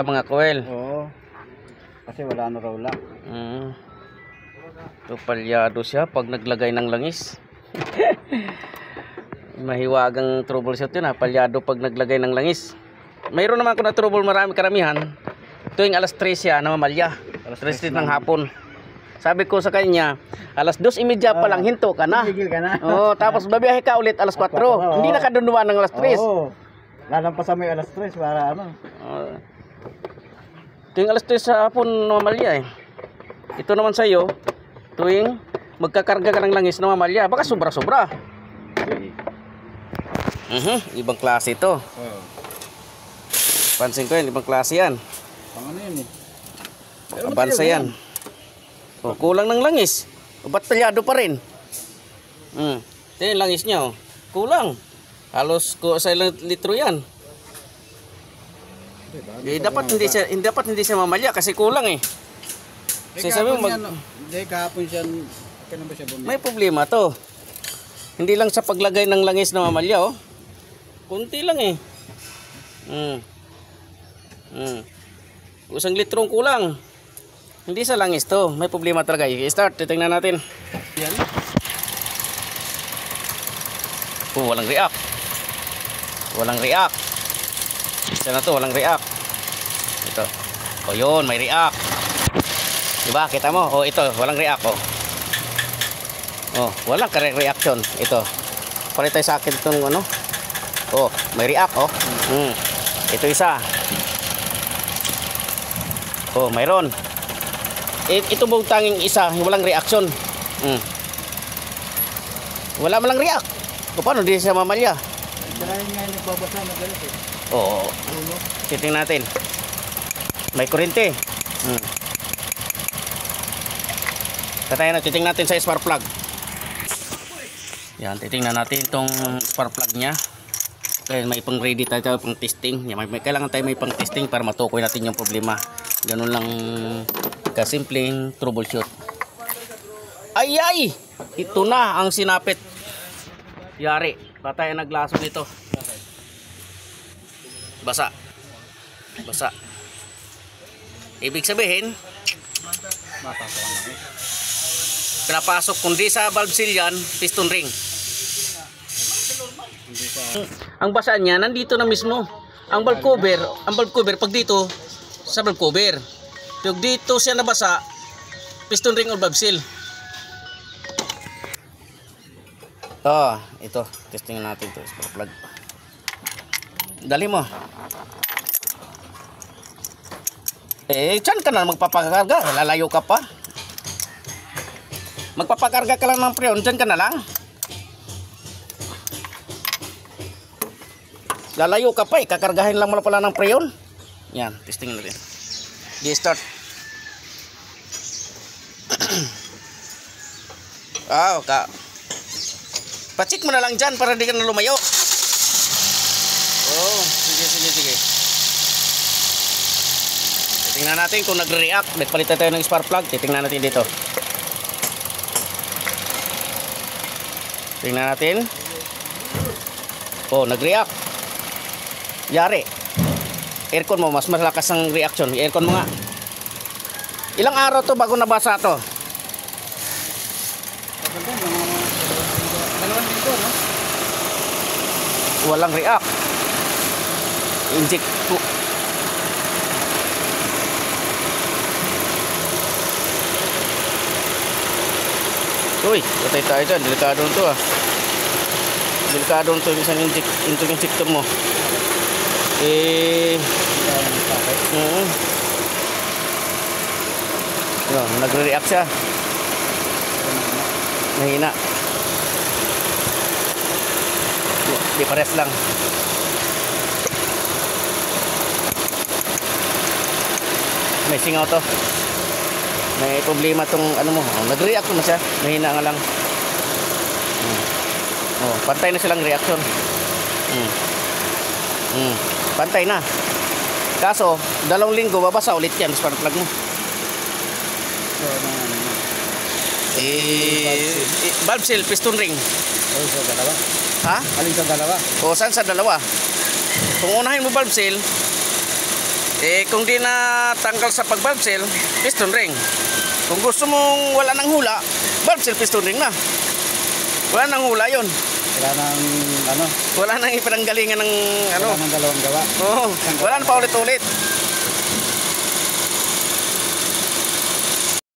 mga coil. Oo. Kasi wala na raw lock. So, palyado siya pag naglagay ng langis. Mahiwagang troubleshoot yun ha. Palyado pag naglagay ng langis. Mayroon naman ako na trouble karamihan. Tuwing alas 3 siya namamalya. Alas 3 ng hapon. Sabi ko sa kanya, alas 2:30 pa lang hinto ka na. Tigil ka na. Tapos babiyahe ka ulit alas 4. Hindi na kadunduan ng alas 3. Oo. Lalampasan mo yung alas 3 para ano. Tuwing alas 3 sa hapon namamalya eh. Ito naman sa iyo, tuwing magkakarga ka ng langis namamalya. Baka sobra-sobra. Ibang klase ito. Pansin ko yan, ibang klase yan. Pang ano yun eh. Abansa yan. Kulang ng langis. Ba't talyado pa rin? Ito yung langis niya. Kulang. Halos sa ilang litro yan. Dapat hindi siya mamalya kasi kulang eh. Kasi sabi mo kahapon siya, kailan ba siya bumili? may problema to. Hindi lang sa paglagay ng langis na mamalya kunti lang eh. Isang litrong kulang. Hindi sa langis to. May problema talaga. I-start. Titingnan natin. Yan. Walang react. Walang react. Isa na to. Walang react. Ito. Yun. May react. Diba? Kita mo? Ito. Walang react. Walang reaction. Ito. Palit tayo sa akin itong ano. May react. Ito isa. Mayroon. Ito buong tanging isa, walang reaction. Wala man lang react. Paano di siya mamalya? Dahil nga nagbabasa na galit eh. Titingnan natin. May kuryente. Titingnan natin sa spark plug. Yan, titingnan natin itong spark plug niya. Kaya may pang ready tayo pang testing. Yan, kailangan tayo may pang testing para matukoy natin yung problema. Ganun lang kasimpleng troubleshoot. Ay! Ito na ang sinapit. Yari. Patay ang naglaso nito. Basa. Ibig sabihin, pinapasok kundi sa valve seal yan, piston ring. Ang basa niya nandito na mismo. Ang valve cover pag dito sa valve cover. Pag dito siya nabasa, piston ring or valve seal. Ito, testing natin to, spark plug. Dali mo. Diyan ka na magpapakarga, lalayo ka pa. Magpapakarga ka lang ng preon, diyan ka na lang. Lalayo ka pa, kakargahin lang mo pala ng preon. Yan, testing natin. Di-start. Pa-check mo na lang dyan para di ka na lumayo. Sige. Tingnan natin kung nagre-react. Nagpalitan tayo ng spark plug. Titingnan natin dito. Tingnan natin. Nag-react. Yari. Aircon mo, mas malakas ang reaction. Aircon mo nga. Ilang araw to bago nabasa to? Walang react. Inject po. Patay tayo dyan. Delikado nito Delikado nito yung isang injector mo. Nagre-react siya. Mahina. Di pares lang. May singaw to. May problema tong ano mo. Nagre-react naman siya. Mahina nga lang. Pantay na silang reaction. Pantay na. Kaso, 2 linggo babasa ulit yan. Spark plug mo. Valve seal, piston ring. Sa dalawa? Ha? Alin sa dalawa? Saan sa dalawa? Kung unahin mo valve seal, Kung di na tanggal sa pag-valve seal, piston ring. Kung gusto mong wala nang hula, valve seal, piston ring na. Wala nang hula yun. Wala nang ano, Wala nang ipananggalingan ng ano. wala nang dalawang gawa. Oo, wala nang paulit-ulit.